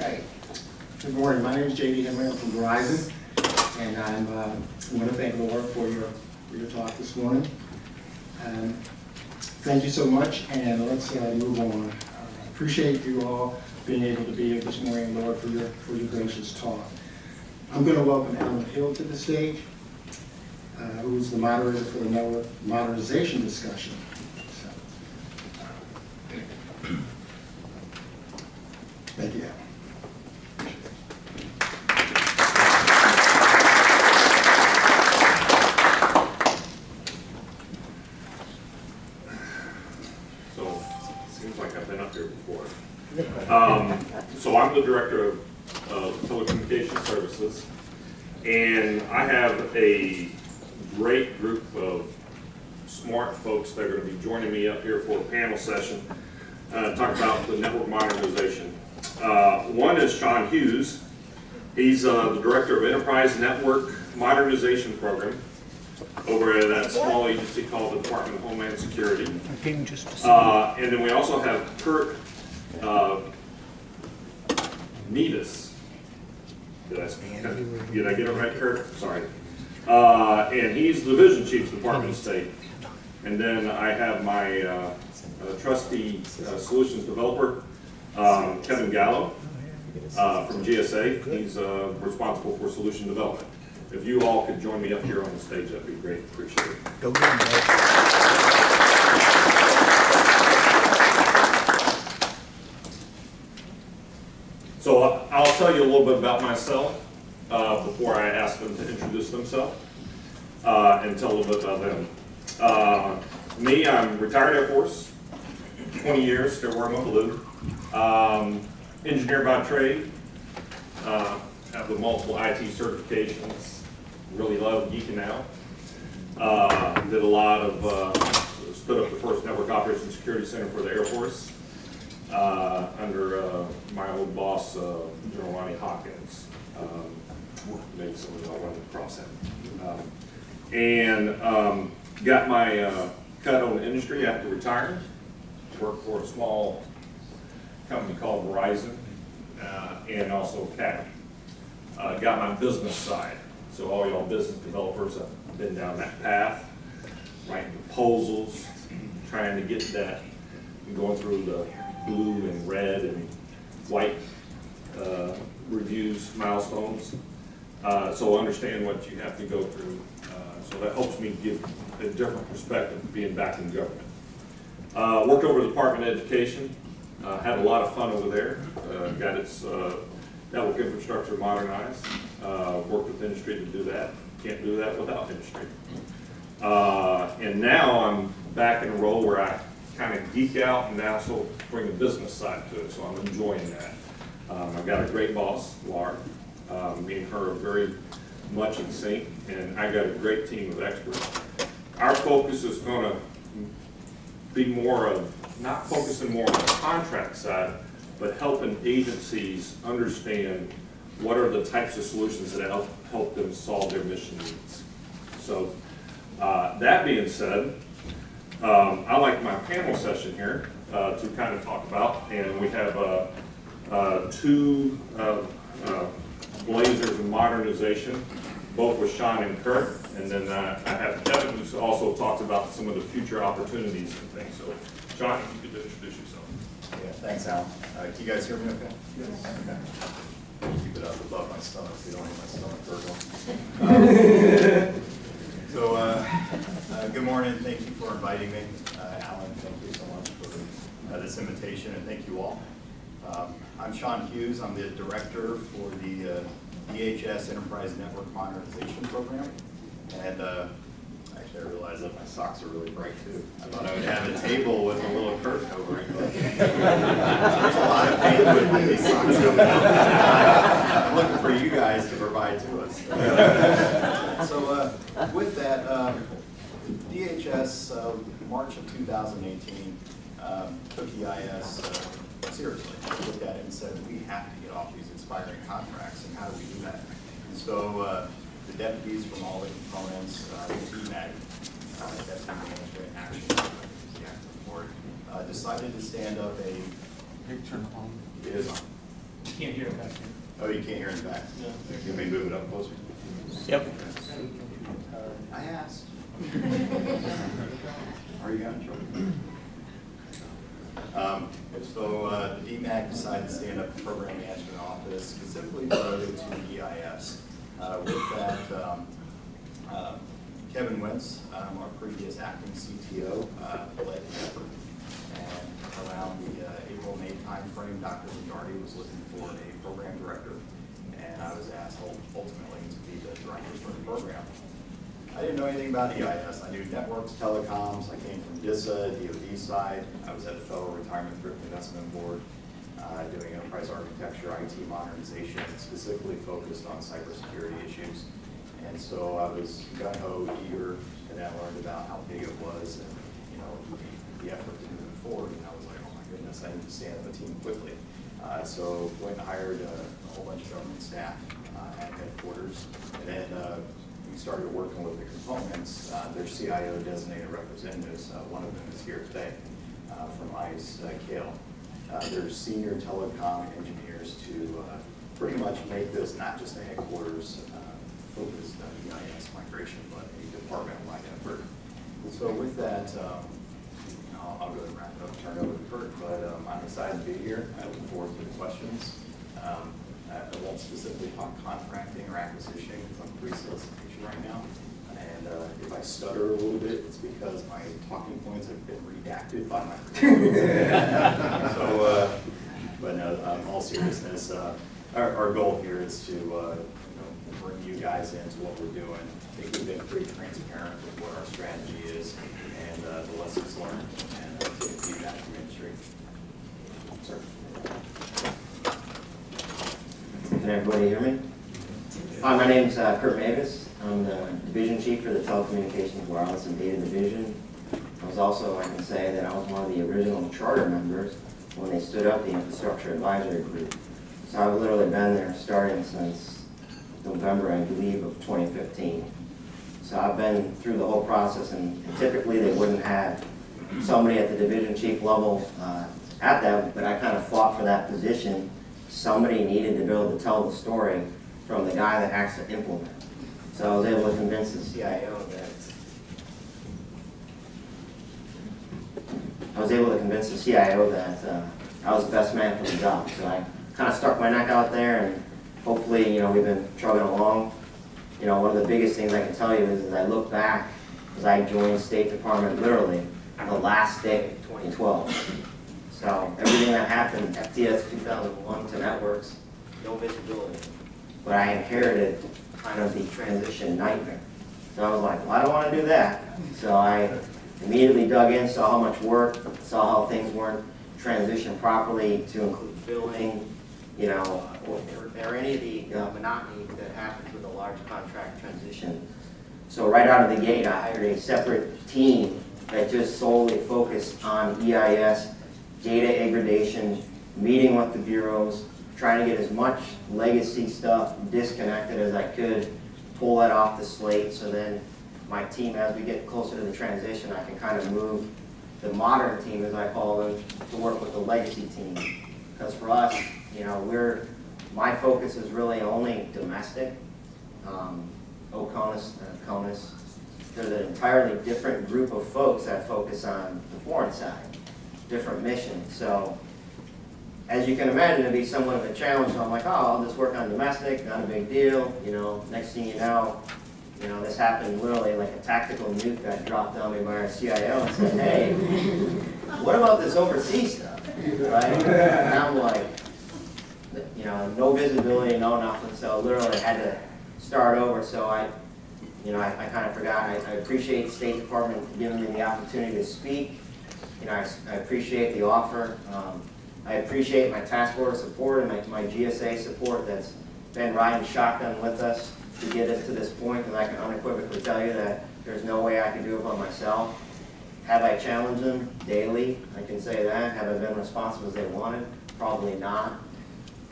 Okay. Good morning. My name is J.D. Henry. I'm from Verizon, and I want to thank Laura for your talk this morning. Thank you so much, and let's move on. I appreciate you all being able to be here this morning, Laura, for your gracious talk. I'm going to welcome Alan Hill to the stage, who is the moderator for the network modernization discussion. Thank you, Alan. So, seems like I've been up here before. So I'm the director of telecommunications services, and I have a great group of smart folks that are going to be joining me up here for a panel session talk about the network modernization. One is Sean Hughes. He's the director of Enterprise Network Modernization Program over at that small agency called the Department of Homeland Security. And And then we also have Kurt Nevis. Did I get it right, Kurt? Sorry. And he's the Division Chief, Department of State. And then I have my trustee solutions developer, Kevin Gallo, from GSA. He's responsible for solution development. If you all could join me up here on the stage, that'd be great. Appreciate it. Go get him, So I'll tell you a little bit about myself before I ask them to introduce themselves and tell a little bit about them. Me, I'm retired Air Force, 20 years, still working with Blue. Engineer by trade, have the multiple IT certifications, really love geeking out. Did a lot of, stood up the first network operations security center for the Air Force under my old boss, General Ronnie Hawkins. Maybe some of y'all run across him. Got my cut on the industry after retiring. Worked for a small company called Verizon and also Caddy. Got my business side. So all y'all business developers have been down that path, writing proposals, trying to get that, and going through the blue and red and white reviews, milestones. So understand what you have to go through. So that helps me give a different perspective being back in government. Worked over the Department of Education. Had a lot of fun over there. Got its network infrastructure modernized. Worked with industry to do that. Can't do that without industry. And now I'm back in a role where I kind of geek out and also bring the business side to it. So I'm enjoying that. I've got a great boss, Laura. Me and her are very much in sync, and I got a great team of experts. Our focus is going to be more of, not focusing more on the contract side, but helping agencies understand what are the types of solutions that help them solve their mission needs. So that being said, I like my panel session here to kind of talk about, and we have two blazers in modernization, both with Sean and Kurt, and then I have Kevin, who also talks about some of the future opportunities and things. So, Sean, if you could introduce yourself. Yeah, thanks, Al. Can you guys hear me okay? Yes. Okay. Keep it up above my stomach so you don't hear my stomach gurgle. Good morning. Thank you for inviting me. Alan, thank you so much for this invitation, and thank you all. I'm Sean Hughes. I'm the director for the DHS Enterprise Network Modernization Program. And actually, I realized that my socks are really bright too. I thought I would have a table with a little curtain over it. But there's a lot of bandwidth in these socks coming out. I'm looking for you guys to provide to us. So with that, DHS, March of 2018, took EIS seriously. Looked at it and said, we have to get off these expiring contracts, and how do we do that? And so the deputies from all the components, the TMAG, Deputy Management Action, the active board, decided to stand up a. Turn on. It is on. Can't hear it back here. Oh, you can't hear in the back? No. You may move it up closer? Yep. I asked. Are you having trouble? So the DMAC decided to stand up a program management office specifically devoted to EIS. With that, Kevin Wentz, our previous acting CTO, led the effort. And around the April-May timeframe, Dr. Lombardi was looking for a program director, and I was asked ultimately to be the director for the program. I didn't know anything about EIS. I knew networks, telecoms. I came from DISA, DoD side. I was at the Federal Retirement Thrift Investment Board doing enterprise architecture, IT modernization, specifically focused on cybersecurity issues. And so I was gung-ho, eager, and then I learned about how big it was and, you know, the effort to move it forward. And I was like, oh my goodness, I need to stand up a team quickly. So went and hired a whole bunch of government staff at headquarters. And then we started working with the components. Their CIO designated representatives. One of them is here today from ICE, Kale. There's senior telecom engineers to pretty much make this not just a headquarters focused EIS migration, but a department-wide effort. And so with that, I'll go and wrap it up, turn it over to Kurt, but I'm excited to be here. I look forward to the questions. I won't specifically talk contracting or acquisition because I'm pre-solicitation right now. And if I stutter a little bit, it's because my talking points have been redacted by my So, but no, in all seriousness, our goal here is to bring you guys into what we're doing. I think we've been pretty transparent with what our strategy is and the lessons learned and taking feedback from industry. Sir. Can everybody hear me? Hi, my name is Kurt Mavis. I'm the Division Chief for the Telecommunications Wireless and Data Division. I was also, I can say that I was one of the original charter members when they stood up the Infrastructure Advisory Group. So I've literally been there starting since November, I believe, of 2015. So I've been through the whole process, and typically they wouldn't have somebody at the Division Chief level at that, but I kind of fought for that position. Somebody needed to be able to tell the story from the guy that has to implement. So I was able to convince the CIO that I was the best man for the job. So I kind of stuck my neck out there, and hopefully, we've been chugging along. One of the biggest things I can tell you is I look back, as I joined State Department literally the last day of 2012. So everything that happened, FTS 2001 to networks, no visibility. But I inherited kind of the transition nightmare. So I was like, well, I don't want to do that. So I immediately dug in, saw how much work, saw how things weren't transitioned properly to include billing, or any of the monotony that happens with a large contract transition. So right out of the gate, I hired a separate team that just solely focused on EIS, data aggregation, meeting with the bureaus, trying to get as much legacy stuff disconnected as I could, pull that off the slate, so then my team, as we get closer to the transition, I can kind of move the modern team, as I call them, to work with the legacy team. Because for us, my focus is really only domestic. CONUS, there's an entirely different group of folks that focus on the foreign side, different missions. So as you can imagine, it'd be somewhat of a challenge. So I'm like, oh, I'll just work on domestic, not a big deal. Next thing you know, this happened literally like a tactical nuke got dropped on me by our CIO and said, hey, what about this overseas stuff, right? And I'm like, no visibility, no nothing. So literally had to start over. So I kind of forgot. I appreciate the State Department giving me the opportunity to speak. I appreciate the offer. I appreciate my task force support and my GSA support that's been riding shotgun with us to get us to this point, and I can unequivocally tell you that there's no way I can do it by myself. Have I challenged them daily? I can say that. Have I been responsive as they wanted? Probably not.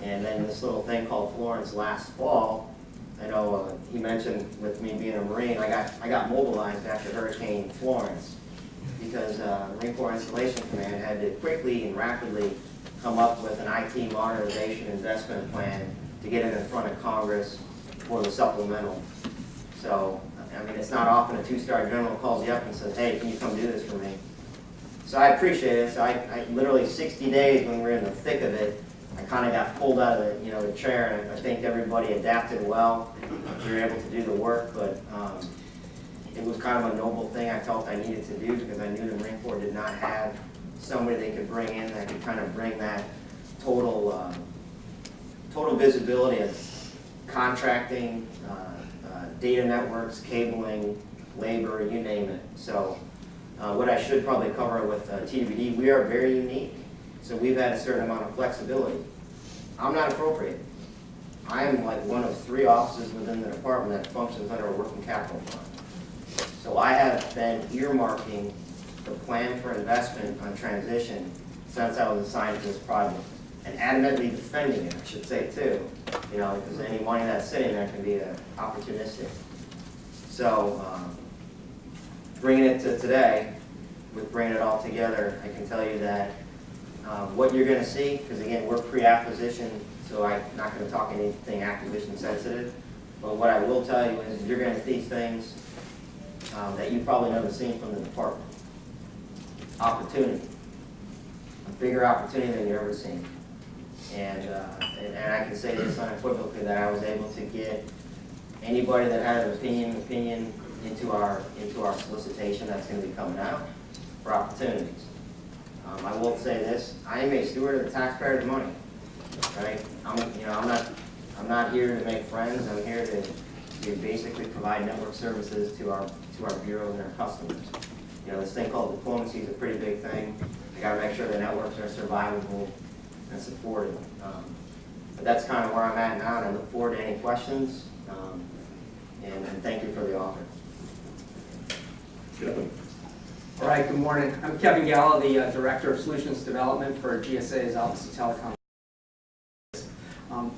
And then this little thing called Florence last fall, I know he mentioned with me being a Marine, I got mobilized after Hurricane Florence because Marine Corps Installation Command had to quickly and rapidly come up with an IT modernization investment plan to get it in front of Congress for the supplemental. So, I mean, it's not often a two-star general calls you up and says, hey, can you come do this for me? So I appreciate it. So I literally 60 days when we were in the thick of it, I kind of got pulled out of the chair, and I think everybody adapted well. We were able to do the work, but it was kind of a noble thing I felt I needed to do because I knew the Marine Corps did not have somebody they could bring in that could kind of bring that total visibility of contracting, data networks, cabling, labor, you name it. So what I should probably cover with TWD, we are very unique. So we've had a certain amount of flexibility. I'm not appropriate. I am like one of 3 offices within the department that functions under a working capital fund. So I have been earmarking the plan for investment on transition since I was assigned to this project, and adamantly defending it, I should say too, because any money that's sitting there can be opportunistic. So bringing it to today, with bringing it all together, I can tell you that what you're going to see, because again, we're pre-acquisition, so I'm not going to talk anything acquisition sensitive, but what I will tell you is you're going to see things that you probably never seen from the department. Opportunity. A bigger opportunity than you've ever seen. And I can say this unequivocally that I was able to get anybody that had an opinion into our solicitation that's going to be coming out for opportunities. I will say this: I am a steward of the taxpayers' money. Right? I'm not here to make friends. I'm here to basically provide network services to our bureaus and our customers. This thing called diplomacy is a pretty big thing. You got to make sure the networks are survivable and supported. But that's kind of where I'm at now, and I look forward to any questions. And thank you for the offer. Kevin? All right, good morning. I'm Kevin Gallo, the Director of Solutions Development for GSA's Office of Telecom.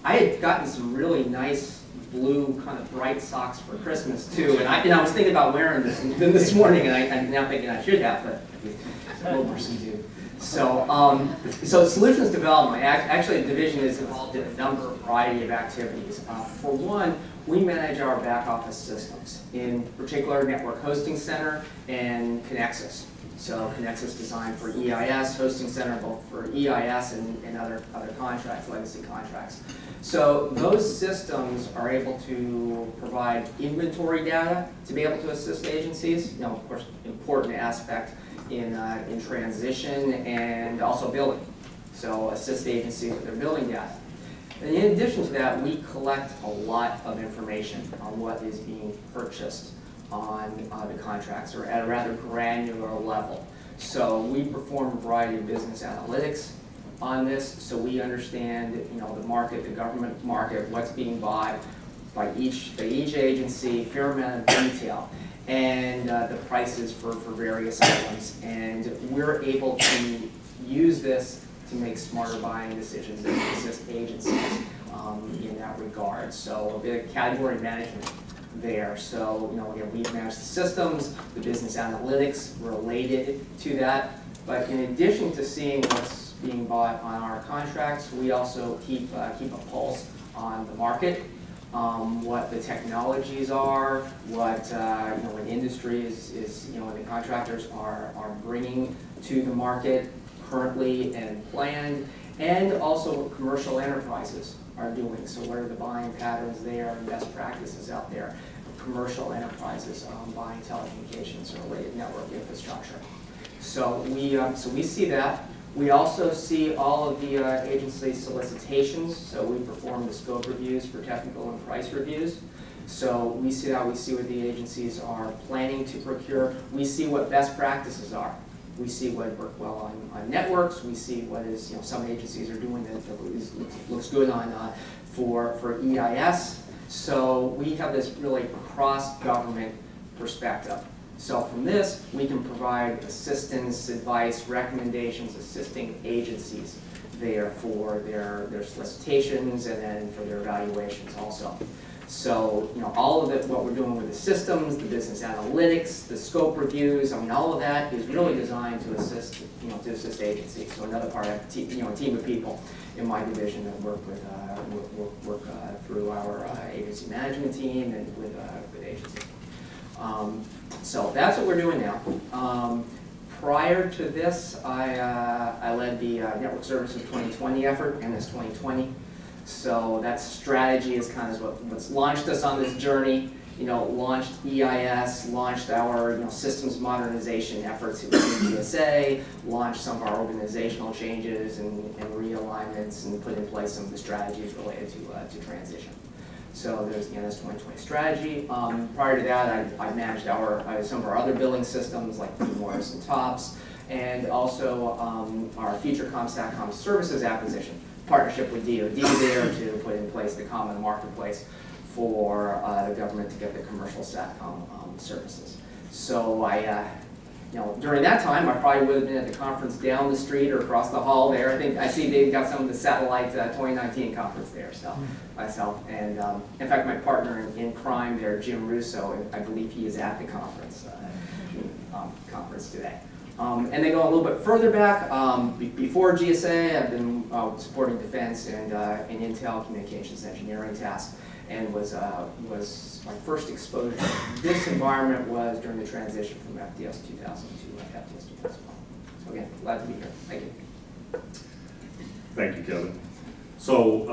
I had gotten some really nice blue kind of bright socks for Christmas too, and I was thinking about wearing this morning, and I'm now thinking I should have, but a little pursuit. So Solutions Development, actually the division is involved in a number of variety of activities. For one, we manage our back office systems, in particular Network Hosting Center and Connexus. So Connexus designed for EIS, Hosting Center both for EIS and other contracts, legacy contracts. So those systems are able to provide inventory data to be able to assist agencies. Of course, important aspect in transition and also billing. So assist agencies with their billing data. And in addition to that, we collect a lot of information on what is being purchased on the contracts, or at a rather granular level. So we perform a variety of business analytics on this, so we understand the market, the government market, what's being bought by each agency, fair amount of detail, and the prices for various items. And we're able to use this to make smarter buying decisions and assist agencies in that regard. So a bit of category management there. So, again, we manage the systems, the business analytics related to that. But in addition to seeing what's being bought on our contracts, we also keep a pulse on the market, what the technologies are, what what industry is the contractors are bringing to the market currently and planned, and also what commercial enterprises are doing. So what are the buying patterns there and best practices out there? Commercial enterprises buying telecommunications or related network infrastructure. So we see that. We also see all of the agency solicitations. So we perform the scope reviews for technical and price reviews. So we see that. We see what the agencies are planning to procure. We see what best practices are. We see what work well on networks. We see what is some agencies are doing that looks good on for EIS. So we have this really cross-government perspective. So from this, we can provide assistance, advice, recommendations, assisting agencies there for their solicitations and then for their evaluations also. So, all of it, what we're doing with the systems, the business analytics, the scope reviews, all of that is really designed to assist, to assist agencies. So another part, a team of people in my division that work with, work through our agency management team and with agencies. So that's what we're doing now. Prior to this, I led the Network Services 2020 effort, MS 2020. So that strategy is kind of what's launched us on this journey. Launched EIS, launched our systems modernization efforts within GSA, launched some of our organizational changes and realignments, and put in place some of the strategies related to transition. So there's the MS 2020 strategy. Prior to that, I managed some of our other billing systems like Morris and TOPS, and also our future ComStatCom services acquisition, partnership with DoD there to put in place the common marketplace for the government to get the commercial SATCOM services. So during that time, I probably would have been at the conference down the street or across the hall there. I see they've got some of the Satellite 2019 conference there, so myself. And in fact, my partner in crime there, Jim Russo, I believe he is at the conference today. And then go a little bit further back, before GSA, I've been supporting defense and intel communications engineering tasks, and was my first exposure. This environment was during the transition from FDS 2000 to FDS 2001. So again, glad to be here. Thank you. Thank you, Kevin. So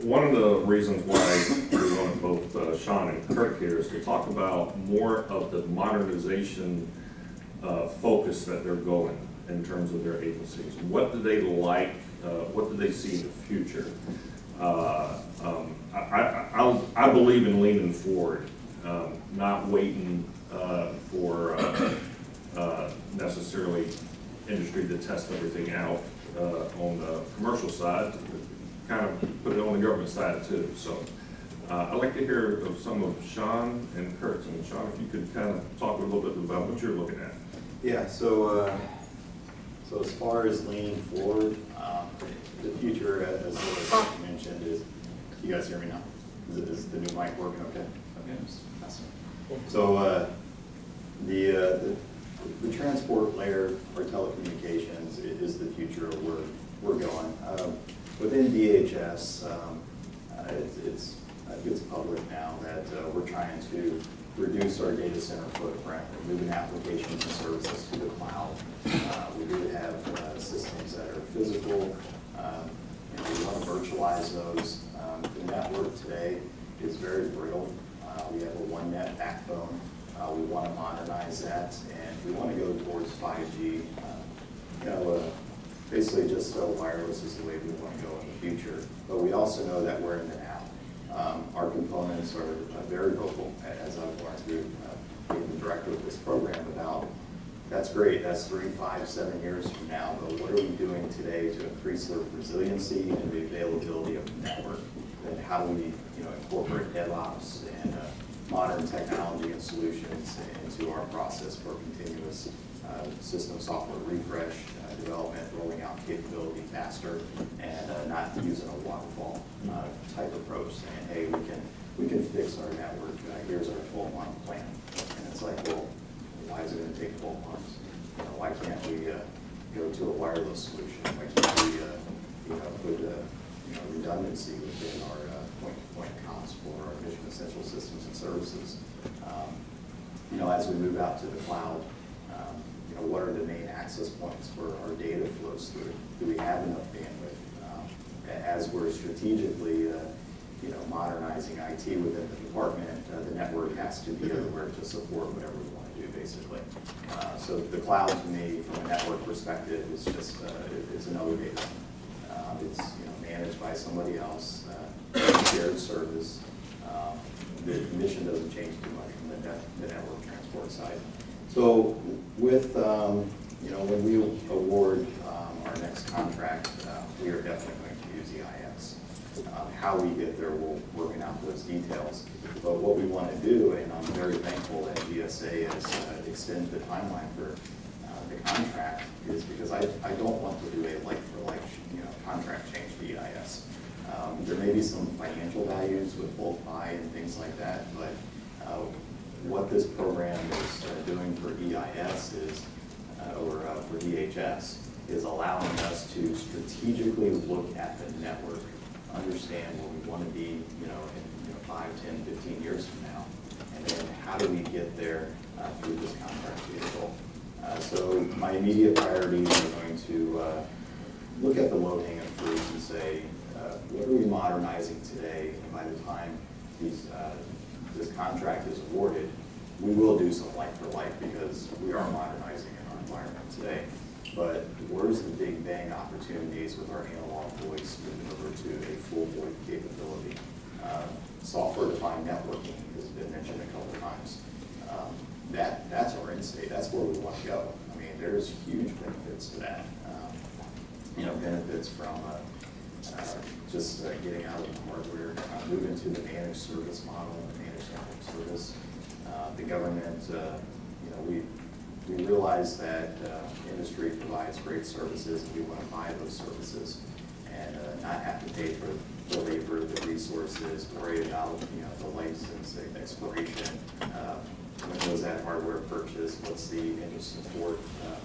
one of the reasons why we wanted both Sean and Kurt here is to talk about more of the modernization focus that they're going in terms of their agencies. What do they like? What do they see in the future? I believe in leaning forward, not waiting for necessarily industry to test everything out on the commercial side, kind of put it on the government side too. So I'd like to hear of some of Sean and Kurt. And Sean, if you could kind of talk a little bit about what you're looking at. Yeah, so as far as leaning forward, the future, as you mentioned, is, you guys hear me now? Is the new mic working okay? Okay. Awesome. So the transport layer for telecommunications is the future of where we're going. Within DHS, it's public now that we're trying to reduce our data center footprint. We're moving applications and services to the cloud. We do have systems that are physical. We want to virtualize those. The network today is very brittle. We have a one-net backbone. We want to modernize that, and we want to go towards 5G. Basically just wireless is the way we want to go in the future. But we also know that we're in the now. Our components are very vocal, as I've learned through being the director of this program, about that's great, that's 3, 5, 7 years from now, but what are we doing today to increase the resiliency and the availability of the network? And how do we incorporate DevOps and modern technology and solutions into our process for continuous system software refresh, development, rolling out capability faster, and not using a waterfall type approach, saying, hey, we can fix our network, here's our 12-month plan. And it's like, well, why is it going to take 12 months? Why can't we go to a wireless solution? Why can't we put redundancy within our point-to-point comms for our mission essential systems and services? As we move out to the cloud, what are the main access points where our data flows through? Do we have enough bandwidth? As we're strategically modernizing IT within the department, the network has to be everywhere to support whatever we want to do, basically. So the cloud, to me, from a network perspective, is just it's another data center. It's managed by somebody else, shared service. The mission doesn't change too much from the network transport side. So with when we award our next contract, we are definitely going to use EIS. How we get there, we're working out those details. But what we want to do, and I'm very thankful that GSA has extended the timeline for the contract, is because I don't want to do a like-for-like contract change to EIS. There may be some financial values with bulk buy and things like that, but what this program is doing for EIS is, or for DHS, is allowing us to strategically look at the network, understand where we want to be, in 5, 10, 15 years from now, and then how do we get there through this contract vehicle. So my immediate priorities are going to look at the low-hanging fruit and say, what are we modernizing today? And by the time this contract is awarded, we will do some like for like because we are modernizing in our environment today. But where's the big bang opportunities with our analog voice moving over to a full VoIP capability? Software-defined networking has been mentioned a couple of times. That's our end state. That's where we want to go. I mean, there's huge benefits to that. Benefits from just getting out of the hardware, moving to the managed service model, managed network service. The government, we realize that industry provides great services, and we want to buy those services and not have to pay for the labor, the resources, worry about the license expiration. When was that hardware purchased? What's the interest support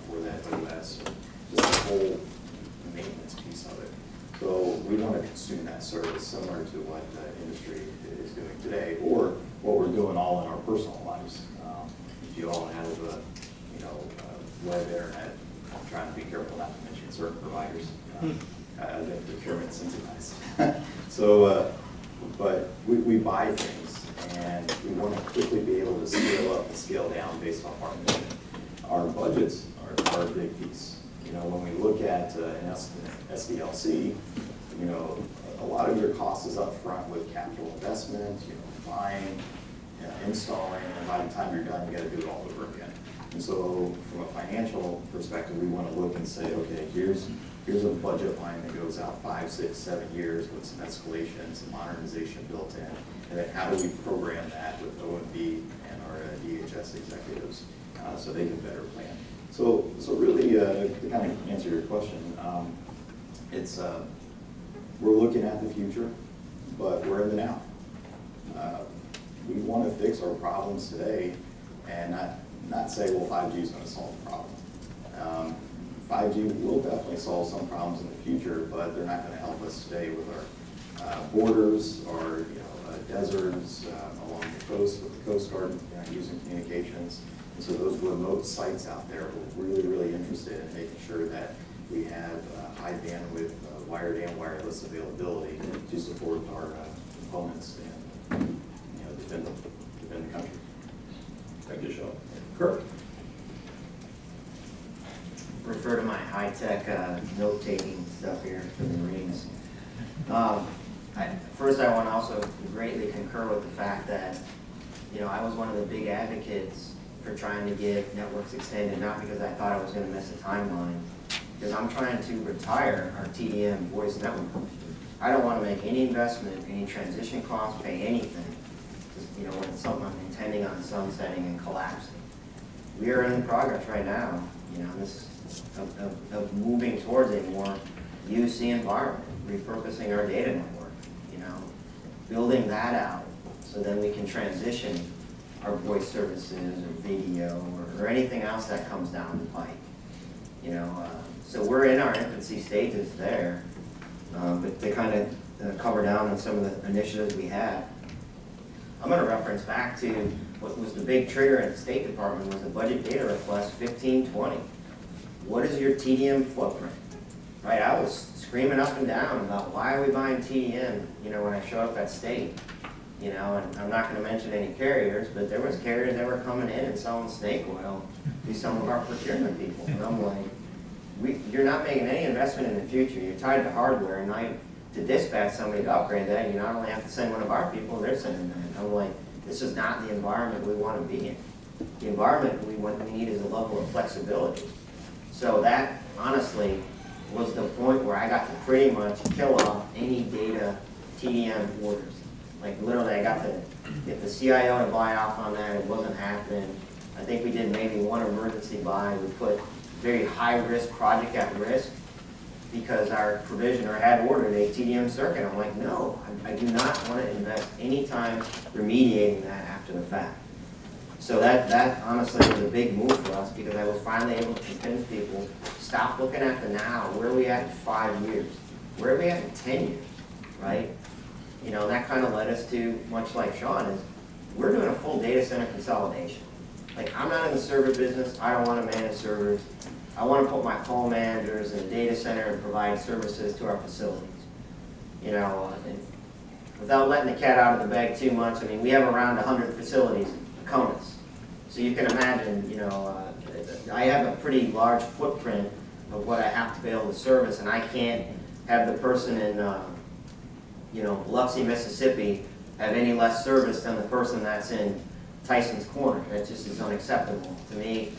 for that OS? Just the whole maintenance piece of it. So we want to consume that service similar to what the industry is doing today, or what we're doing all in our personal lives. If you all have web internet, I'm trying to be careful not to mention certain providers. I've been procurement sensitized. So, but we buy things, and we want to quickly be able to scale up and scale down based off our mission. Our budgets are a big piece. When we look at an SDLC, a lot of your cost is up front with capital investment, buying, installing, and by the time you're done, you got to do it all over again. And so from a financial perspective, we want to look and say, okay, here's a budget line that goes out 5, 6, 7 years with some escalation, some modernization built in, and then how do we program that with OMB and our DHS executives so they can better plan. So really, to kind of answer your question, it's we're looking at the future, but we're in the now. We want to fix our problems today and not say, well, 5G is going to solve the problem. 5G will definitely solve some problems in the future, but they're not going to help us today with our borders or deserts along the coast with the Coast Guard using communications. And so those remote sites out there, we're really, really interested in making sure that we have high bandwidth wired and wireless availability to support our components and defend the country. Thank you, Sean. Kirk? Refer to my high-tech note-taking stuff here for the Marines. First, I want to also greatly concur with the fact that, I was one of the big advocates for trying to get networks extended, not because I thought I was going to miss a timeline, because I'm trying to retire our TDM voice network. I don't want to make any investment, any transition costs, pay anything, when it's something I'm intending on sunsetting and collapsing. We are in progress right now, this of moving towards a more UC environment, repurposing our data network, building that out so then we can transition our voice services or video or anything else that comes down the pike. So we're in our infancy stages there, but to kind of cover down on some of the initiatives we have, I'm going to reference back to what was the big trigger at the State Department was the budget data request 1520. What is your TDM footprint? Right, I was screaming up and down about why are we buying TDM, when I showed up at State. And I'm not going to mention any carriers, but there was carriers that were coming in and selling snake oil to some of our procurement people. And I'm like, you're not making any investment in the future. You're tied to hardware, and now to dispatch somebody to upgrade that, you not only have to send one of our people, they're sending that. And I'm like, this is not the environment we want to be in. The environment we need is a level of flexibility. So that, honestly, was the point where I got to pretty much kill off any data TDM orders. Like literally I got to get the CIO to buy off on that. It wasn't happening. I think we did maybe one emergency buy. We put very high risk project at risk. because our provisioner had ordered a TDM circuit. I'm like, no, I do not want to invest any time remediating that after the fact. So that honestly was a big move for us, because I was finally able to convince people, stop looking at the now. Where are we at in 5 years? Where are we at in 10 years, right? You know, that kind of led us to, much like Sean, is we're doing a full data center consolidation. Like, I'm not in the server business. I don't want to manage servers. I want to put my call managers in the data center and provide services to our facilities. You know, and without letting the cat out of the bag too much, I mean, we have around 100 facilities, CONUS. So you can imagine, you know, I have a pretty large footprint of what I have to be able to service, and I can't have the person in, you know, Biloxi, Mississippi, have any less service than the person that's in Tyson's Corner. That just is unacceptable. To me,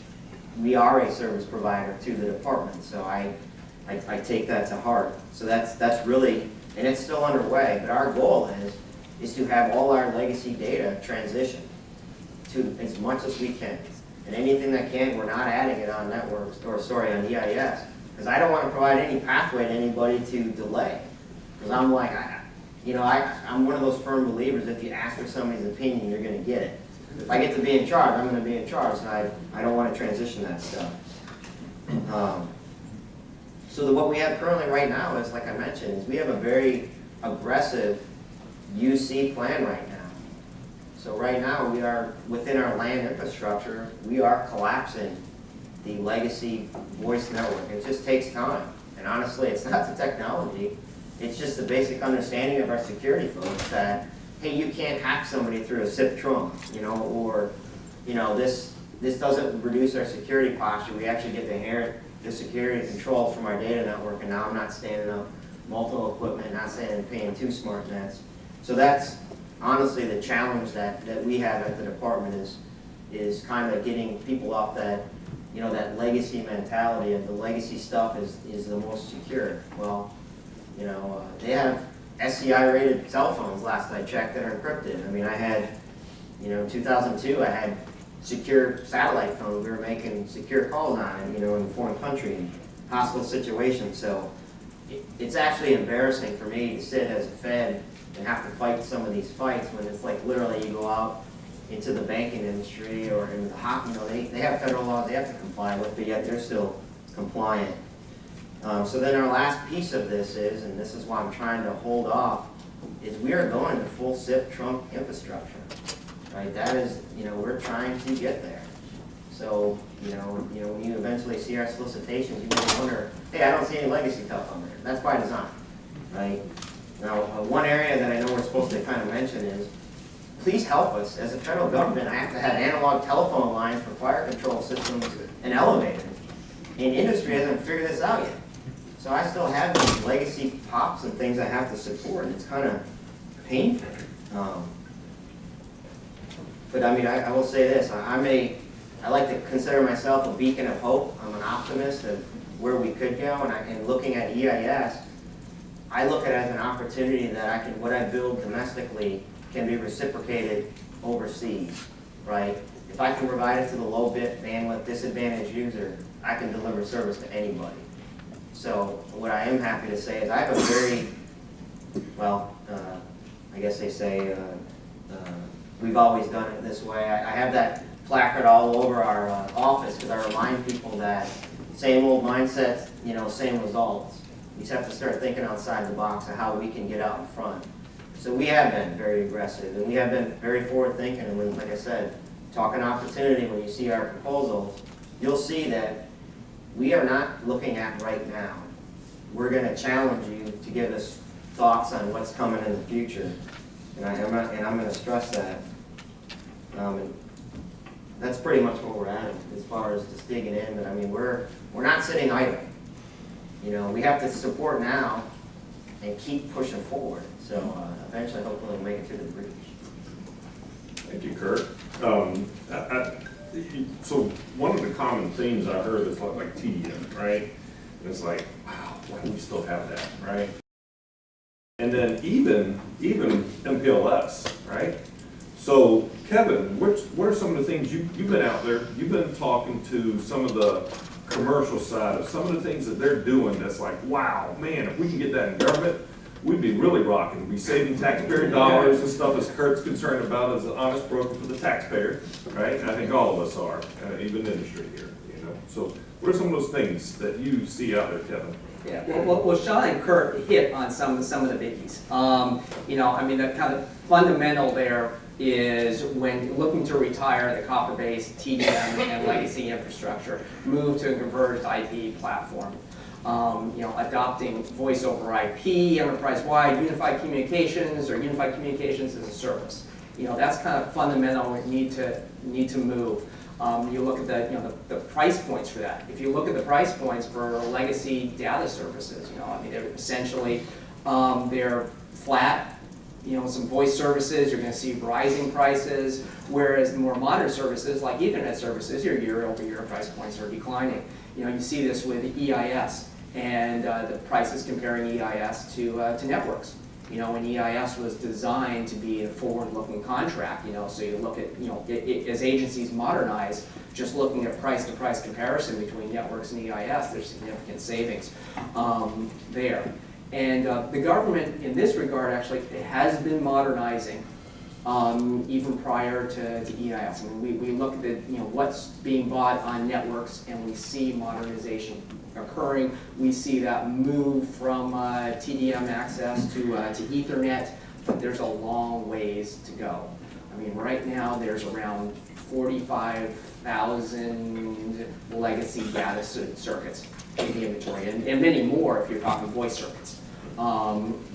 we are a service provider to the department, so I take that to heart. So that's really, and it's still underway, but our goal is to have all our legacy data transition to as much as we can. And anything that can, we're not adding it on networks, or sorry, on EIS, because I don't want to provide any pathway to anybody to delay. Because I'm like, I'm one of those firm believers, if you ask for somebody's opinion, you're going to get it. If I get to be in charge, I'm going to be in charge, and I don't want to transition that stuff. So what we have currently right now is, like I mentioned, is we have a very aggressive UC plan right now. So right now, we are, within our LAN infrastructure, we are collapsing the legacy voice network. It just takes time. And honestly, it's not the technology, it's just the basic understanding of our security folks that, hey, you can't hack somebody through a SIP trunk, you know, or, you know, this doesn't reduce our security posture. We actually get to inherit the security controls from our data network, and now I'm not standing up multiple equipment, not saying I'm paying 2 smart nets. So that's honestly the challenge that we have at the department is kind of getting people off that, you know, that legacy mentality of the legacy stuff is the most secure. Well, you know, they have SCI rated cell phones last I checked that are encrypted. I mean, I had, you know, in 2002, I had secure satellite phones. We were making secure calls on it, you know, in a foreign country, in hostile situations. So it's actually embarrassing for me to sit as a Fed and have to fight some of these fights when it's like literally you go out into the banking industry or in the you know, they have federal laws they have to comply with, but yet they're still compliant. So then our last piece of this is, and this is why I'm trying to hold off, is we are going to full SIP trunk infrastructure, right? That is, you know, we're trying to get there. So, you know, when you eventually see our solicitations, you may wonder, hey, I don't see any legacy stuff on there. That's by design, right? Now, one area that I know we're supposed to kind of mention is, please help us. As a federal government, I have to have analog telephone lines for fire control systems and elevators. And industry hasn't figured this out yet. So I still have these legacy POPs and things I have to support, and it's kind of painful. But I mean, I will say this, I like to consider myself a beacon of hope. I'm an optimist of where we could go, and looking at EIS, I look at it as an opportunity that what I build domestically can be reciprocated overseas, right? If I can provide it to the low bit bandwidth disadvantaged user, I can deliver service to anybody. So what I am happy to say is I have a very, well, I guess they say we've always done it this way. I have that placard all over our office because I remind people that same old mindset, you know, same results. We just have to start thinking outside the box of how we can get out in front. So we have been very aggressive, and we have been very forward thinking. And when, like I said, talking opportunity, when you see our proposals, you'll see that we are not looking at right now. We're going to challenge you to give us thoughts on what's coming in the future. And I'm going to stress that. And that's pretty much what we're at as far as just digging in. But I mean, we're not sitting idle. You know, we have to support now and keep pushing forward. So eventually, hopefully, we'll make it through the breach. Thank you, Kurt. So one of the common themes I heard is like TDM, right? And it's like, wow, why do we still have that, right? And then even MPLS, right? So Kevin, what are some of the things you've been out there? You've been talking to some of the commercial side of some of the things that they're doing that's like, wow, man, if we can get that in government, we'd be really rocking. We'd be saving taxpayer dollars and stuff as Kurt's concerned about as an honest broker for the taxpayer, right? And I think all of us are, even industry here, you know. So what are some of those things that you see out there, Kevin? Yeah, well, Sean and Kurt hit on some of the biggies. You know, I mean, the kind of fundamental there is when looking to retire the copper-based TDM and legacy infrastructure, move to a converged IP platform. You know, adopting voice over IP, enterprise-wide, unified communications, or unified communications as a service. You know, that's kind of fundamental. We need to move. You look at the price points for that. If you look at the price points for legacy data services, you know, I mean, they're essentially they're flat. You know, some voice services, you're going to see rising prices, whereas the more modern services, like Ethernet services, your year-over-year price points are declining. You know, you see this with EIS, and the prices comparing EIS to networks. You know, when EIS was designed to be a forward-looking contract, you know, so you look at, you know, as agencies modernize, just looking at price-to-price comparison between networks and EIS, there's significant savings there. And the government, in this regard, actually has been modernizing even prior to EIS. I mean, we look at the, you know, what's being bought on networks, and we see modernization occurring. We see that move from TDM access to Ethernet, but there's a long ways to go. I mean, right now there's around 45,000 legacy data circuits in the inventory, and many more if you're talking voice circuits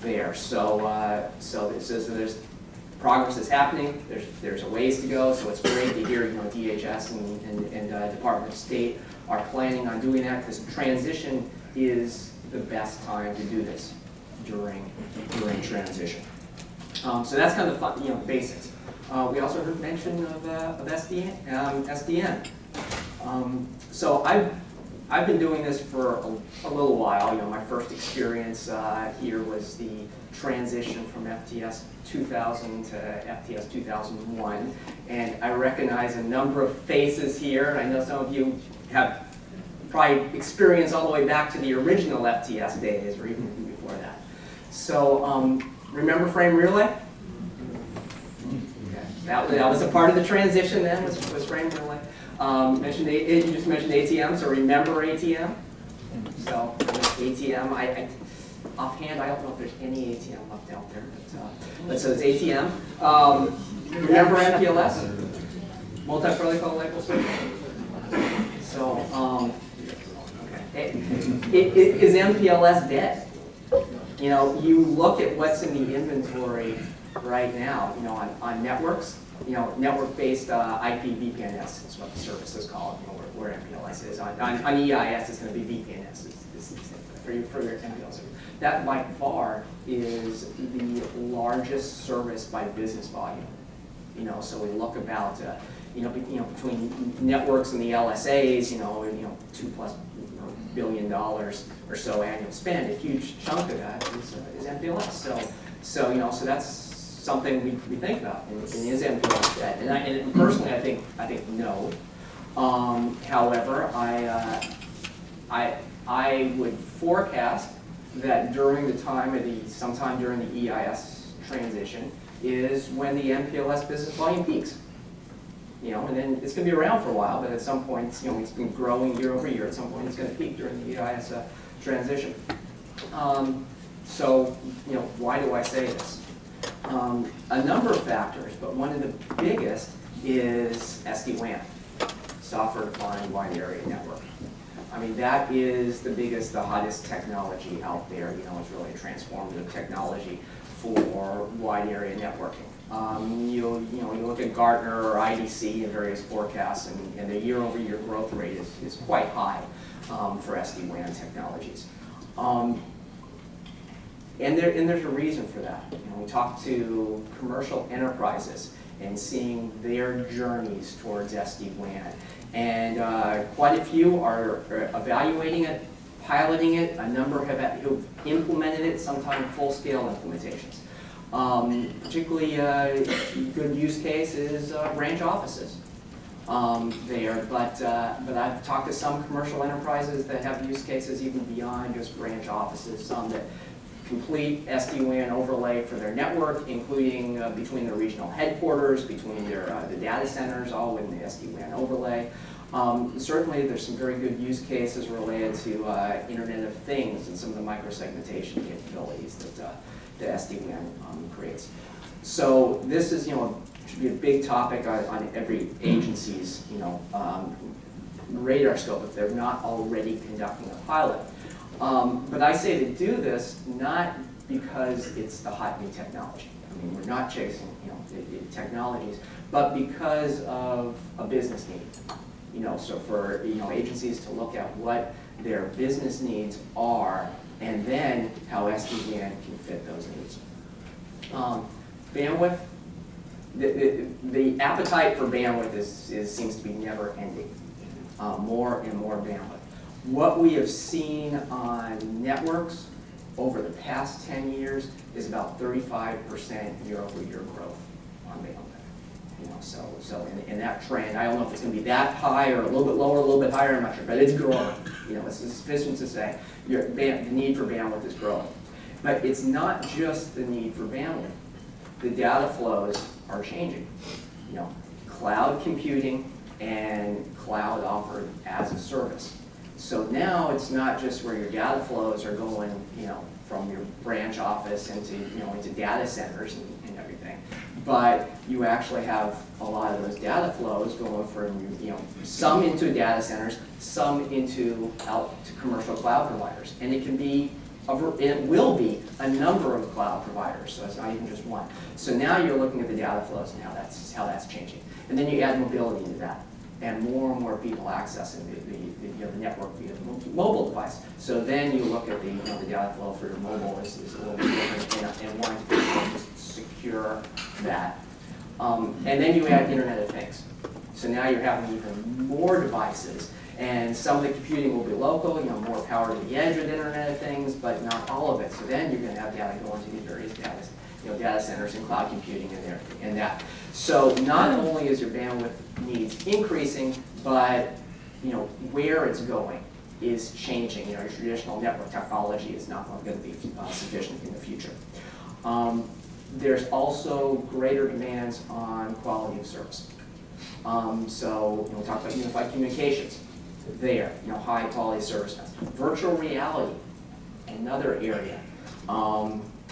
there. So there's progress is happening. There's a ways to go. So it's great to hear, you know, DHS and Department of State are planning on doing that, because transition is the best time to do this during transition. So that's kind of the fun, you know, basics. We also heard mention of SDN. So I've been doing this for a little while. You know, my first experience here was the transition from FTS 2000 to FTS 2001, and I recognize a number of faces here, and I know some of you have probably experienced all the way back to the original FTS days, or even before that. So remember frame relay? Okay. That was a part of the transition then, was frame relay. You just mentioned ATM, so remember ATM? So ATM, offhand, I don't know if there's any ATM left out there, but so it's ATM. Remember MPLS? Multi-protocol label switch? So, is MPLS dead? You know, you look at what's in the inventory right now, you know, on networks, you know, network-based IP VPNs is what the service is called, you know, where MPLS is. On EIS, it's going to be VPNs. It's for your MPLS. That by far is the largest service by business volume. You know, so we look about, you know, between networks and the LSAs, you know, $2+ billion or so annual spend. A huge chunk of that is MPLS. So you know, so that's something we think about. And is MPLS dead? And personally, I think no. However, I would forecast that during the time of sometime during the EIS transition is when the MPLS business volume peaks. You know, and then it's going to be around for a while, but at some point, you know, it's been growing year over year. At some point, it's going to peak during the EIS transition. So, you know, why do I say this? A number of factors, but one of the biggest is SD-WAN, software-defined wide area network. I mean, that is the biggest, the hottest technology out there. You know, it's really a transformative technology for wide area networking. You look at Gartner or IDC and various forecasts, and the year-over-year growth rate is quite high for SD-WAN technologies. And there's a reason for that. You know, we talk to commercial enterprises and seeing their journeys towards SD-WAN. And quite a few are evaluating it, piloting it. A number who've implemented it, sometimes full-scale implementations. Particularly good use case is branch offices. there, but I've talked to some commercial enterprises that have use cases even beyond just branch offices, some that complete SD-WAN overlay for their network, including between the regional headquarters, between the data centers, all in the SD-WAN overlay. Certainly, there's some very good use cases related to Internet of Things and some of the microsegmentation capabilities that the SD-WAN creates. So this is, should be a big topic on every agency's, radar scope if they're not already conducting a pilot. But I say to do this not because it's the hot new technology. I mean, we're not chasing, the technologies, but because of a business need. So for agencies to look at what their business needs are, and then how SD-WAN can fit those needs. Bandwidth. The appetite for bandwidth seems to be never ending. More and more bandwidth. What we have seen on networks over the past 10 years is about 35% year-over-year growth on bandwidth. So in that trend, I don't know if it's going to be that high or a little bit lower, a little bit higher, I'm not sure, but it's growing. It's sufficient to say the need for bandwidth is growing. But it's not just the need for bandwidth. The data flows are changing. Cloud computing and cloud offered as a service. So now it's not just where your data flows are going, from your branch office into data centers and everything, but you actually have a lot of those data flows going from, some into data centers, some out to commercial cloud providers, and it will be a number of cloud providers, so it's not even just one. So now you're looking at the data flows and how that's changing, and then you add mobility into that. And more people accessing the network via the mobile device. So then you look at the data flow for your mobile is a little bit different and wanting to be able to secure that. And then you add Internet of Things. So now you're having even more devices, and some of the computing will be local, more power to the edge with Internet of Things, but not all of it. So then you're going to have data going to these various data centers and cloud computing and that. So not only is your bandwidth needs increasing, but where it's going is changing. Your traditional network technology is not going to be sufficient in the future. There's also greater demands on quality of service. So we talk about unified communications. There, high quality service. Virtual reality, another area.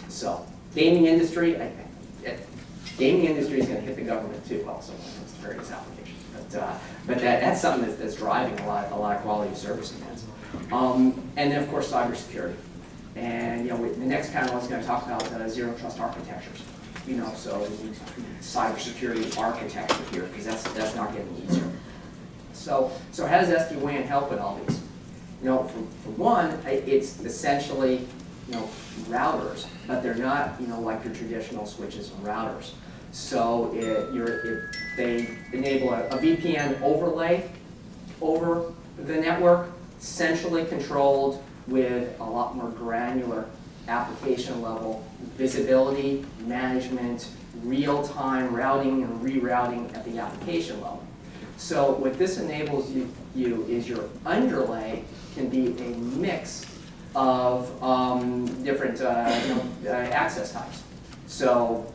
So gaming industry, gaming industry is going to hit the government too, also in various applications. But that's something that's driving a lot of quality of service demands. And then of course cybersecurity. And the next panel is going to talk about zero trust architectures. So we need cybersecurity architecture here because that's not getting easier. So how does SD-WAN help with all these? For one, it's essentially routers, but they're not like your traditional switches and routers. So they enable a VPN overlay over the network, centrally controlled with a lot more granular application level visibility, management, real-time routing and rerouting at the application level. So what this enables you is your underlay can be a mix of different access types. So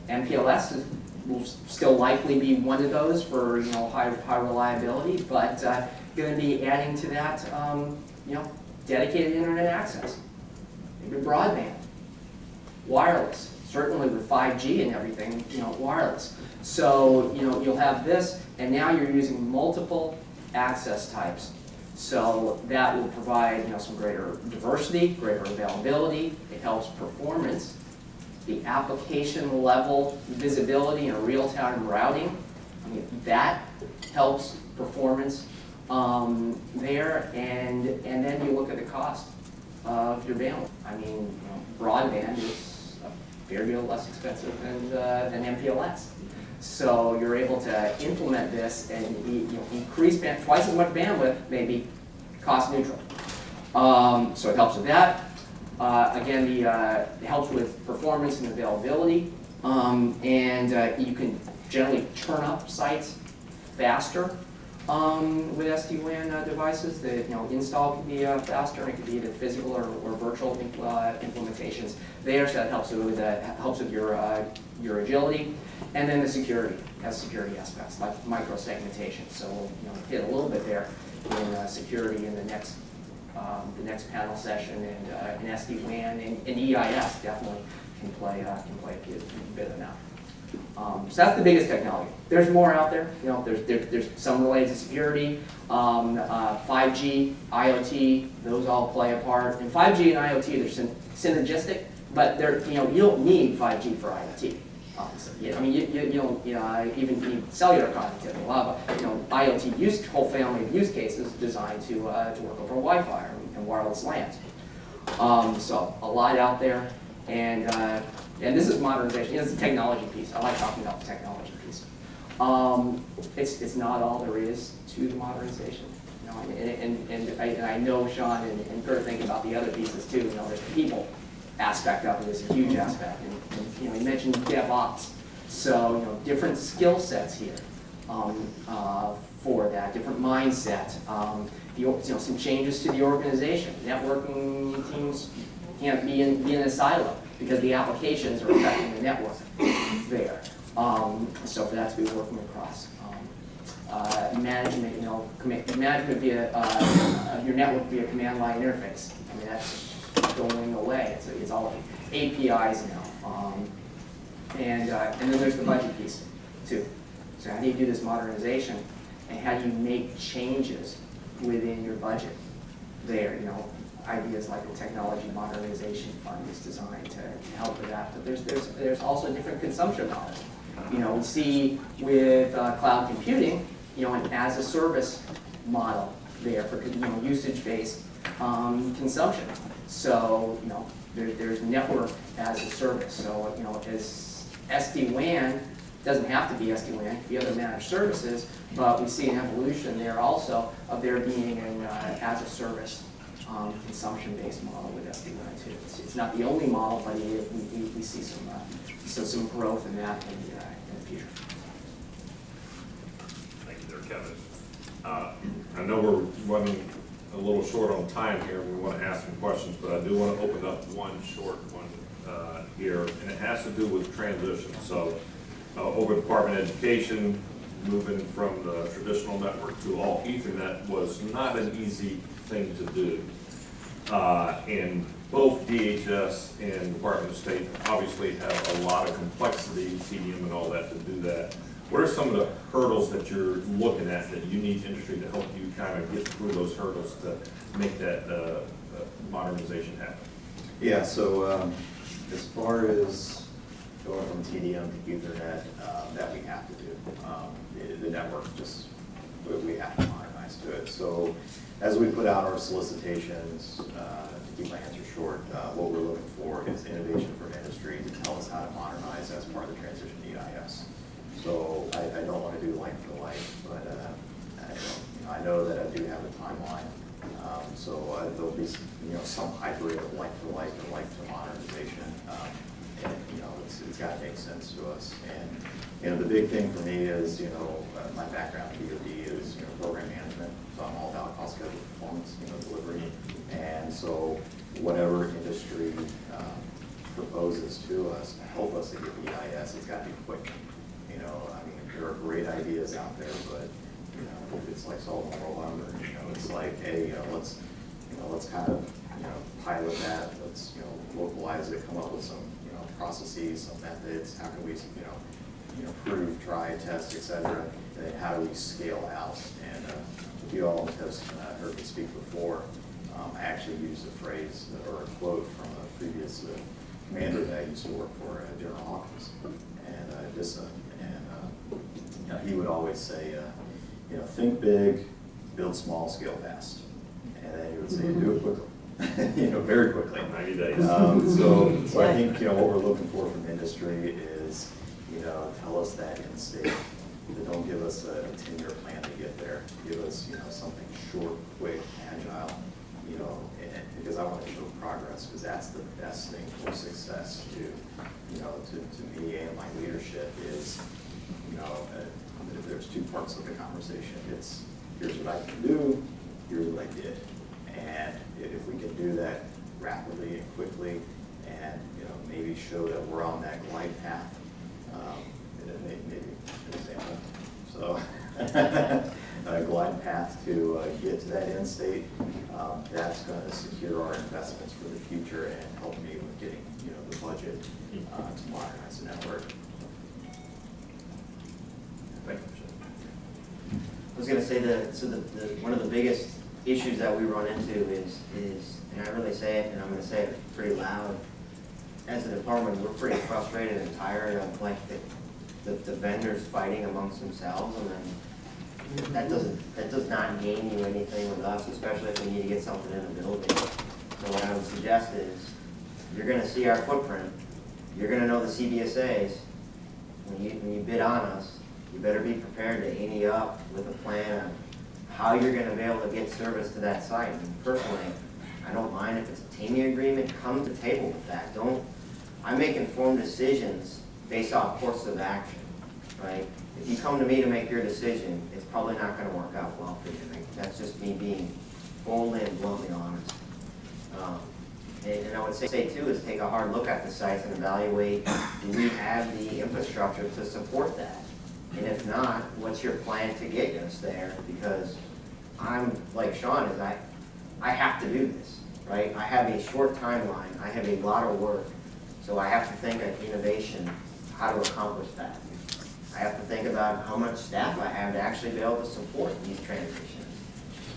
MPLS will still likely be one of those for high reliability, but going to be adding to that dedicated internet access, maybe broadband, wireless. Certainly with 5G and everything, wireless. So you'll have this, and now you're using multiple access types. So that will provide some greater diversity, greater availability. It helps performance, the application level visibility and real-time routing. That helps performance there, and then you look at the cost of your bandwidth. Broadband is a fair deal less expensive than MPLS. So you're able to implement this and increase twice as much bandwidth, maybe cost neutral. So it helps with that. Again, it helps with performance and availability. And you can generally turn up sites faster with SD-WAN devices. The install can be faster, and it can be either physical or virtual implementations there, so that helps with your agility. And then the security has security aspects like micro-segmentation. So we'll hit a little bit there in security in the next panel session, and SD-WAN and EIS definitely can play a bit of that. So that's the biggest technology. There's more out there. There's some related to security, 5G, IoT. Those all play a part. And 5G and IoT, they're synergistic, but you don't need 5G for IoT. Obviously, I mean, you don't even need cellular connectivity. A lot of IoT whole family of use cases designed to work over Wi-Fi and wireless LAN. So a lot out there, and this is modernization. It's a technology piece. I like talking about the technology piece. It's not all there is to the modernization. And I know Sean and Kurt think about the other pieces too. There's the people aspect of it is a huge aspect. And you mentioned DevOps. So different skill sets here for that, different mindset. Some changes to the organization. Networking teams can't be in a silo because the applications are affecting the network there. So for that to be working across. Management, management via your network via command line interface. I mean, that's going away. It's all APIs now. And then there's the budget piece too. So how do you do this modernization, and how do you make changes within your budget there? Ideas like a technology modernization fund is designed to help with that. But there's also different consumption models. We see with cloud computing, an as-a-service model there for usage-based consumption. So there's network as a service. So as SD-WAN doesn't have to be SD-WAN, it could be other managed services, but we see an evolution there also of there being an as-a-service consumption-based model with SD-WAN too. It's not the only model, but we see some growth in that in the future. Thank you there, Kevin. I know we're running a little short on time here. We want to ask some questions, but I do want to open up one short one here, and it has to do with transition. So over Department of Education, moving from the traditional network to all Ethernet was not an easy thing to do. And both DHS and Department of State obviously have a lot of complexity, TDM and all that, to do that. What are some of the hurdles that you're looking at that you need industry to help you kind of get through those hurdles to make that modernization happen? Yeah, so as far as going from TDM to Ethernet, that we have to do. The network just, we have to modernize to it. So as we put out our solicitations, to keep my answer short, what we're looking for is innovation from industry to tell us how to modernize as part of the transition to EIS. So I don't want to do like for like, but I know that I do have a timeline. So there'll be some hybrid of like for like or like to modernization. And it's got to make sense to us. And the big thing for me is my background in DoD is program management. So I'm all about cost schedule performance, delivery. And so whatever industry proposes to us to help us to get the EIS, it's got to be quick. There are great ideas out there, but it's like salt and roll lumber. It's like, hey, let's kind of pilot that. Let's localize it, come up with some processes, some methods. How can we prove, try, test, etc. And then how do we scale out? And you all have heard me speak before. I actually used a phrase or a quote from a previous commander that I used to work for, General Hawkins, and DISA. And he would always say, think big, build small, scale fast. And then he would say, do it quickly, very quickly. 90 days. So I think, what we're looking for from industry is, tell us that in state. Don't give us a 10-year plan to get there. Give us, something short, quick, agile, because I want to show progress, because that's the best thing for success to me and my leadership is, that there's two parts of the conversation. It's, here's what I can do, here's what I did. And if we can do that rapidly and quickly, and, you know, maybe show that we're on that glide path, maybe an example. So, a glide path to get to that end state, that's going to secure our investments for the future and help me with getting, you know, the budget to modernize the network. Thank you. I was gonna say one of the biggest issues that we run into is, and I really say it, and I'm gonna say it pretty loud, as a department, we're pretty frustrated and tired of like the vendors fighting amongst themselves, and then that does not gain you anything with us, especially if we need to get something in the building. So what I would suggest is, you're gonna see our footprint, you're gonna know the CBSAs, when you bid on us, you better be prepared to ante up with a plan of how you're gonna be able to get service to that site. And personally, I don't mind if it's a teaming agreement, come to the table with that. I make informed decisions based off course of action, right? If you come to me to make your decision, it's probably not gonna work out well for you. Right? That's just me being boldly and bluntly honest. And I would say too, is take a hard look at the sites and evaluate, do we have the infrastructure to support that? And if not, what's your plan to get us there? Because I'm, like Sean, is I have to do this, right? I have a short timeline, I have a lot of work, so I have to think of innovation, how to accomplish that. I have to think about how much staff I have to actually be able to support these transitions.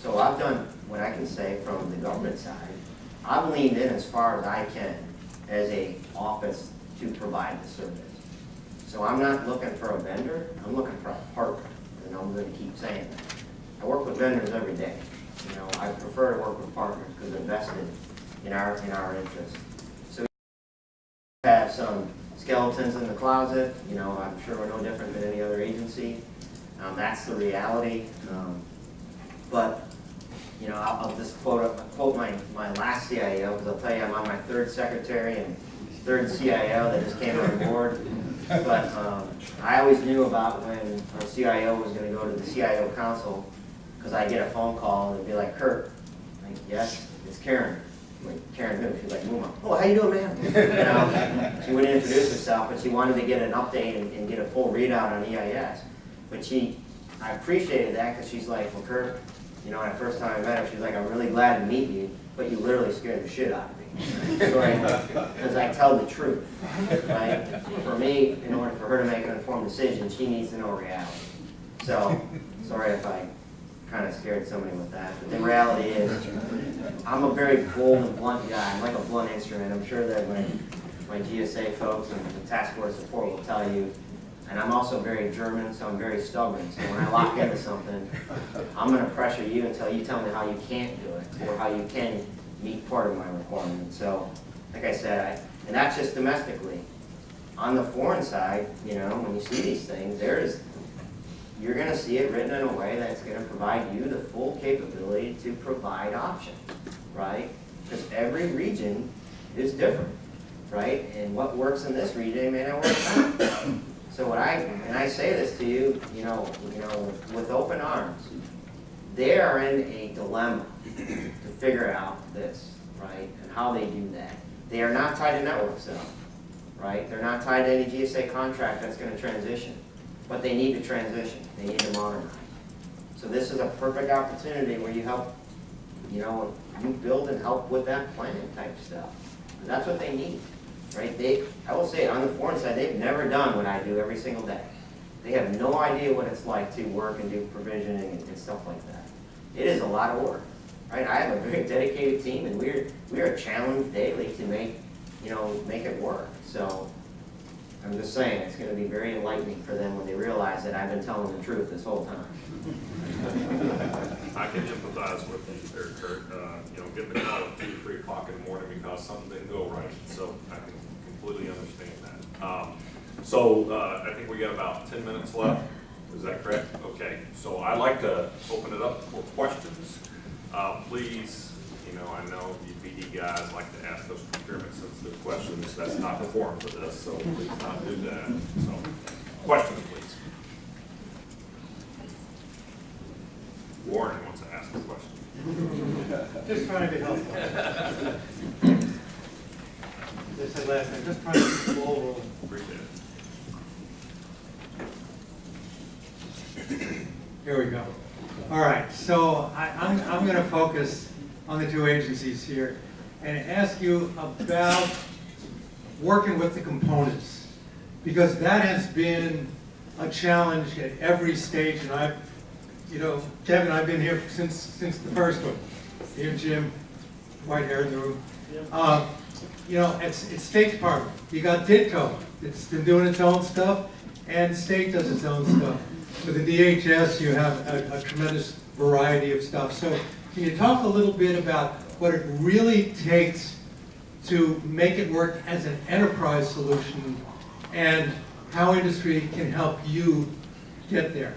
So I've done what I can say from the government side. I've leaned in as far as I can as a office to provide the service. So I'm not looking for a vendor, I'm looking for a partner, and I'm going to keep saying that. I work with vendors every day. You know, I prefer to work with partners because they're vested in our interest. So we have some skeletons in the closet. You know, I'm sure we're no different than any other agency. That's the reality. But you know, I'll just quote my last CIO, because I'll tell you I'm on my third secretary and third CIO that just came on board. But I always knew about when our CIO was going to go to the CIO council, because I get a phone call and it'd be like, Kurt, I'm like, yes, it's Karen. I'm like, Karen who? She's like, Muma. Oh, how you doing, man? You know, she wouldn't introduce herself, but she wanted to get an update and get a full readout on EIS. But I appreciated that because she's like, well, Kurt, you know, the first time I met her, she's like, I'm really glad to meet you, but you literally scared the shit out of me. Because I tell the truth, right? For me, in order for her to make an informed decision, she needs to know reality. So, sorry if I kind of scared somebody with that, but the reality is, I'm a very bold and blunt guy. I'm like a blunt instrument. I'm sure that my GSA folks and the task force support will tell you. And I'm also very German, so I'm very stubborn. So when I lock into something, I'm going to pressure you until you tell me how you can't do it or how you can meet part of my requirement. So, like I said, and that's just domestically. On the foreign side, you know, when you see these things, you're going to see it written in a way that's going to provide you the full capability to provide options, right? Because every region is different, right? And what works in this region may not work in that. So I say this to you, you know, with open arms, they are in a dilemma to figure out this, right, and how they do that. They are not tied to network cell, right? They're not tied to any GSA contract that's going to transition, but they need to transition. They need to modernize. So this is a perfect opportunity where you help, you know, you build and help with that planning type stuff. And that's what they need. Right? I will say, on the foreign side, they've never done what I do every single day. They have no idea what it's like to work and do provisioning and stuff like that. It is a lot of work, right? I have a very dedicated team, and we are challenged daily to make it work. So I'm just saying, it's going to be very enlightening for them when they realize that I've been telling the truth this whole time. I can empathize with you there, Kurt. You know, getting the call at 2 or 3 o'clock in the morning because something didn't go right. So I can completely understand that. I think we got about 10 minutes left. Is that correct? Okay. So I'd like to open it up for questions. Please, you know, I know you BD guys like to ask those procurement sensitive questions. That's not the forum for this, so please not do that. So, questions, please. trying to be helpful. As I said last time, just trying to keep the ball rolling. Appreciate it. Here we go. All right, so I'm going to focus on the two agencies here and ask you about working with the components, because that has been a challenge at every stage. And Kevin, I've been here since the first one. You and Jim, white hair in the room. It's State Department. You got DITCO. It's been doing its own stuff, and the state does its own stuff. With the DHS, you have a tremendous variety of stuff. So can you talk a little bit about what it really takes to make it work as an enterprise solution, and how industry can help you get there?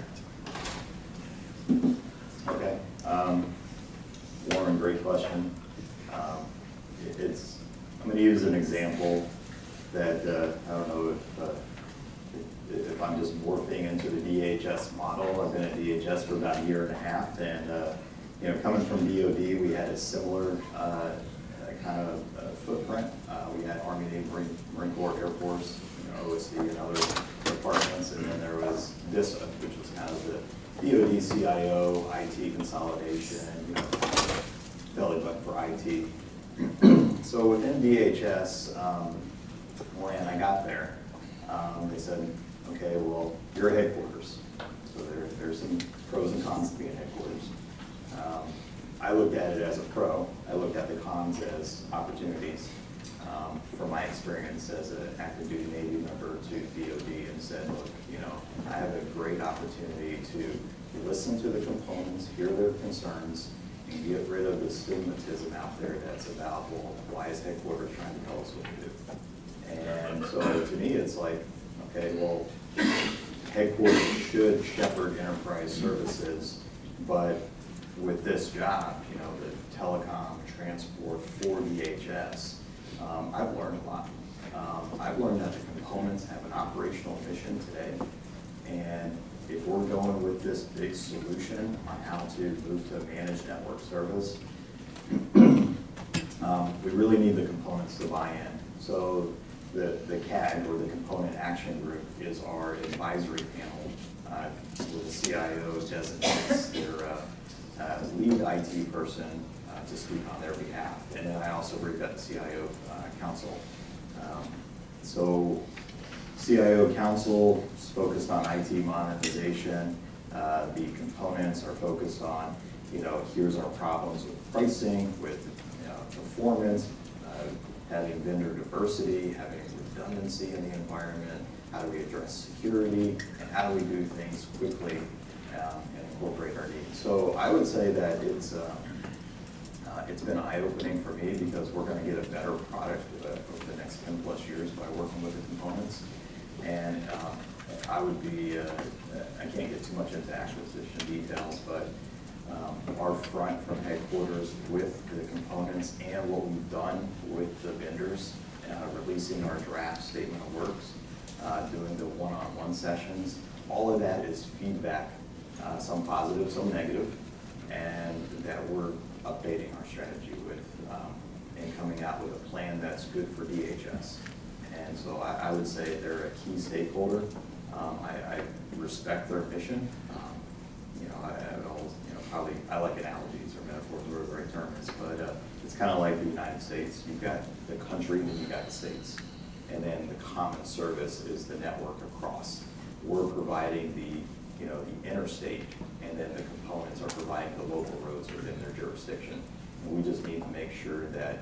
Okay. Warren, great question. I'm going to use an example that I don't know if I'm just morphing into the DHS model. I've been at DHS for about a year and a half, and coming from DoD, we had a similar kind of footprint. We had Army, Navy, Marine Corps, Air Force, OSD, and other departments, and then there was DISA, which was kind of the DoD CIO, IT consolidation, belly button for IT. So within DHS, when I got there, they said, okay, well, you're headquarters. So there's some pros and cons to being headquarters. I looked at it as a pro. I looked at the cons as opportunities. From my experience as an active duty Navy member to DoD, and said, look, I have a great opportunity to listen to the components, hear their concerns, and get rid of the stigmatism out there that's about, well, why is headquarters trying to tell us what to do? And so to me, it's like, okay, well, headquarters should shepherd enterprise services, but with this job, the telecom transport for DHS, I've learned a lot. I've learned that the components have an operational mission today, and if we're going with this big solution on how to move to a managed network service, we really need the components to buy in. So the CAG, or the Component Action Group, is our advisory panel where the CIO designates their lead IT person to speak on their behalf. And then I also brief at the CIO Council. So CIO Council is focused on IT monetization. The components are focused on, here's our problems with pricing, with performance, having vendor diversity, having redundancy in the environment, how do we address security, and how do we do things quickly and incorporate our needs. So I would say that it's been eye-opening for me, because we're going to get a better product over the next 10 plus years by working with the components. And I would be, I can't get too much into acquisition details, but our front from headquarters with the components and what we've done with the vendors, releasing our draft statement of works, doing the one-on-one sessions, all of that is feedback, some positive, some negative, and that we're updating our strategy with and coming out with a plan that's good for DHS. And so I would say they're a key stakeholder. I respect their mission. I like analogies or metaphors, whatever the right term is, but it's kind of like the United States. You've got the country and you've got the states. And then the common service is the network across. We're providing the interstate, and then the components are providing the local roads within their jurisdiction. And we just need to make sure that,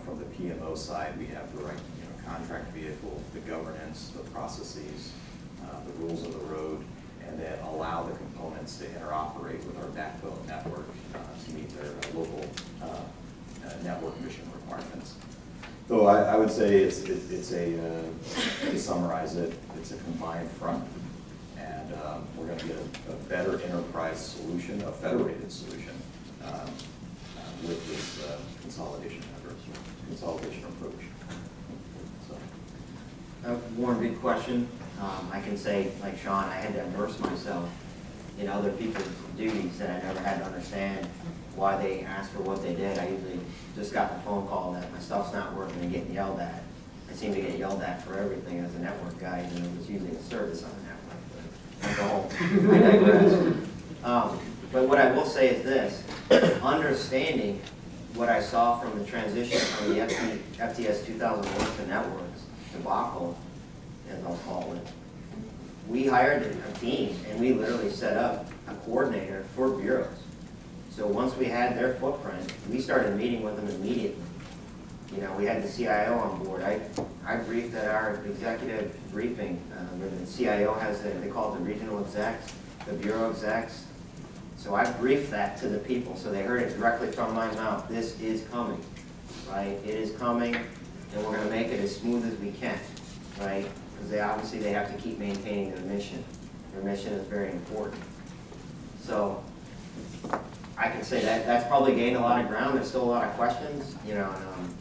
from the PMO side, we have the right, contract vehicle, the governance, the processes, the rules of the road, and then allow the components to interoperate with our backbone network to meet their local network mission requirements. So I would say it's to summarize it, it's a combined front, and we're going to get a better enterprise solution, a federated solution with this consolidation effort, consolidation approach. Warren, big question. I can say, like Sean, I had to immerse myself in other people's duties that I never had to understand why they asked for what they did. I usually just got the phone call that my stuff's not working and getting yelled at. I seem to get yelled at for everything as a network guy, even though it's using a service on the network, but I digress. But what I will say is this, understanding what I saw from the transition from the FTS 2001 to networks, debacle, as I'll call it, we hired a team and we literally set up a coordinator for bureaus. So once we had their footprint, we started meeting with them immediately. You know, we had the CIO on board. I briefed at our executive briefing, where the CIO has, they call it the regional execs, the bureau execs. So I briefed that to the people, so they heard it directly from my mouth. This is coming, right? It is coming, and we're gonna make it as smooth as we can, right? Because they have to keep maintaining their mission. Their mission is very important. So I can say that that's probably gained a lot of ground. There's still a lot of questions, you know. And,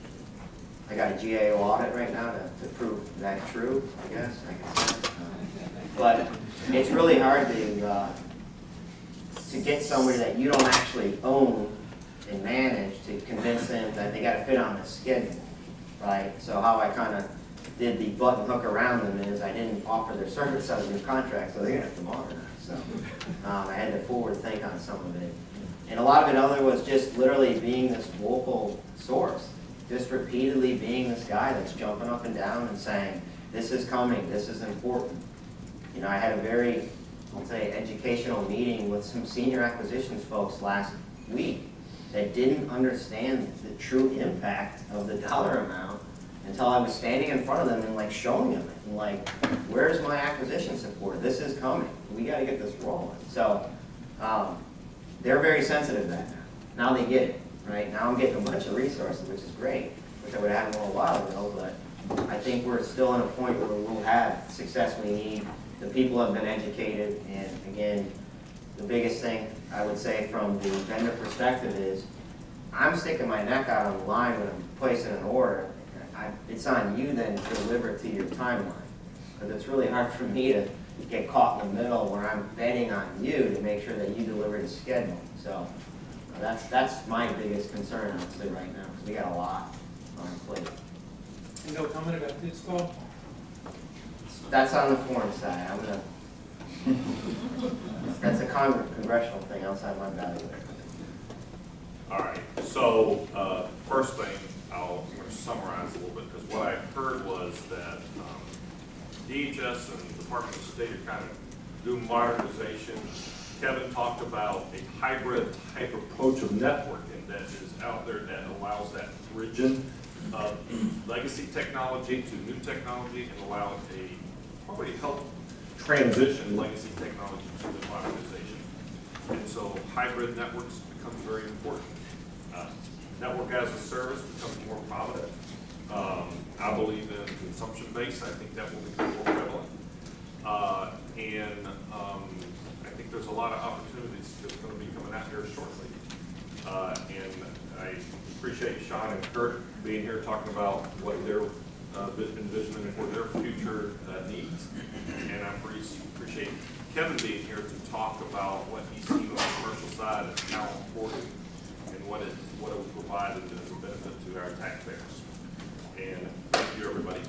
I got a GAO audit right now to prove that true, I guess. But it's really hard to get somebody that you don't actually own and manage to convince them that they got to fit on a schedule, right? So how I kind of did the button hook around them is I didn't offer their service as a new contract, so they're gonna have to modernize. So I had to forward think on some of it, and a lot of it other was just literally being this vocal source, just repeatedly being this guy that's jumping up and down and saying, "This is coming. This is important." You know, I had a very, I'll say, educational meeting with some senior acquisitions folks last week that didn't understand the true impact of the dollar amount until I was standing in front of them and like showing them it. And like, where's my acquisition support? This is coming. We got to get this rolling. So they're very sensitive to that now. Now they get it, right? Now I'm getting a bunch of resources, which is great, which I would have had a little while ago, but I think we're still in a point where we'll have success we need. The people have been educated, and again, the biggest thing I would say from the vendor perspective is I'm sticking my neck out on the line when I'm placing an order. It's on you then to deliver it to your timeline, because it's really hard for me to get caught in the middle where I'm betting on you to make sure that you deliver the schedule. So that's my biggest concern, honestly, right now, because we got a lot on our plate. And no comment about this call? That's on the forum side. That's a congressional thing outside my bailiwick. All right, so first thing, I'm going to summarize a little bit, because what I heard was that DHS and the Department of State are kind of doing modernization. Kevin talked about a hybrid type approach of networking that is out there that allows that bridging of legacy technology to new technology and allow it to probably help transition legacy technology to the modernization. And so hybrid networks becomes very important. Network as a service becomes more prominent. I believe in consumption-based. I think that will become more prevalent. And I think there's a lot of opportunities that's going to be coming out here shortly. And I appreciate Sean and Kurt being here talking about what they're envisioning for their future needs. And I appreciate Kevin being here to talk about what he's seen on the commercial side and how important and what it will provide as a benefit to our taxpayers. And thank you, everybody.